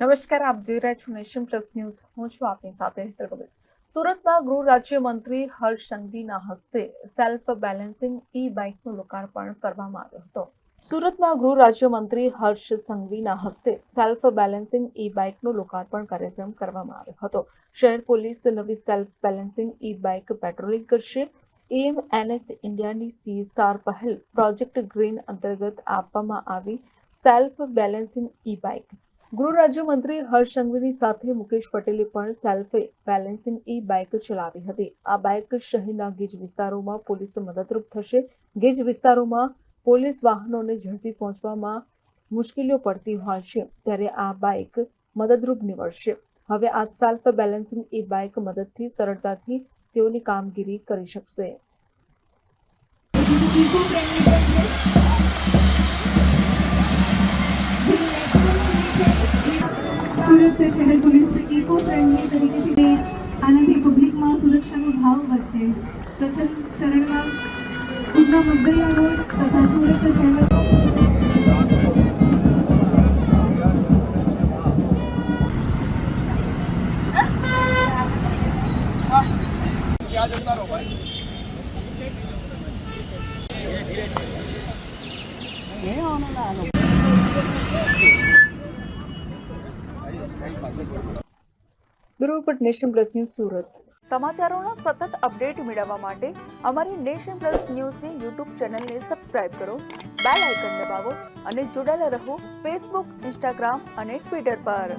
નમસ્કાર, આપ જોઈ રહ્યા છો નેશન પ્લસ ન્યૂઝ. હું છું આપની સાથે હેતલ કબીર. સુરતમાં ગૃહ રાજ્યમંત્રી હર્ષ સંઘવીના હસ્તે સેલ્ફ બેલેન્સિંગ ઈ બાઇકનું લોકાર્પણ કરવામાં આવ્યું હતું. સુરતમાં ગૃહ રાજ્યમંત્રી હર્ષ સંઘવીના હસ્તે સેલ્ફ બેલેન્સિંગ ઈ બાઇકનું લોકાર્પણ કાર્યક્રમ કરવામાં આવ્યો હતો. શહેર પોલીસ નવી સેલ્ફ બેલેન્સિંગ ઈ બાઇક પેટ્રોલિંગ કરશે. એએમએનએસ ઇન્ડિયાની CSR પહેલ પ્રોજેક્ટ ગ્રીન અંતર્ગત આપવામાં આવી સેલ્ફ બેલેન્સિંગ ઈ બાઇક. ગૃહ રાજ્યમંત્રી હર્ષ સંઘવીની સાથે મુકેશ પટેલે પણ સેલ્ફ બેલેન્સિંગ ઈ બાઇક ચલાવી હતી. આ બાઇક શહેરના ગીચ વિસ્તારોમાં પોલીસ મદદરૂપ થશે. ગીચ વિસ્તારોમાં પોલીસ વાહનોને ઝડપી પહોંચવામાં મુશ્કેલીઓ પડતી હોય છે, ત્યારે આ બાઇક મદદરૂપ નીવડશે. હવે આ સેલ્ફ બેલેન્સિંગ ઈ બાઇક મદદથી સરળતાથી તેઓની કામગીરી કરી શકશે. સુરત શહેર પોલીસ ઇકો ફ્રેન્ડલી તરીકેથી આનાથી પબ્લિકમાં સુરક્ષાનો ભાવ વધશે. પ્રથમ ચરણમાં ઉધના મગદરિયા રોડ તથા સુરત શહેર bureau report, Nation Plus News, Surat. સમાચારોનો સતત અપડેટ મેળવવા માટે અમારી નેશન પ્લસ ન્યૂઝની યુટ્યુબ ચેનલને સબસ્ક્રાઇબ કરો, બેલ આઇકન દબાવો અને જોડાયેલા રહો ફેસબુક, ઇન્સ્ટાગ્રામ અને ટ્વિટર પર.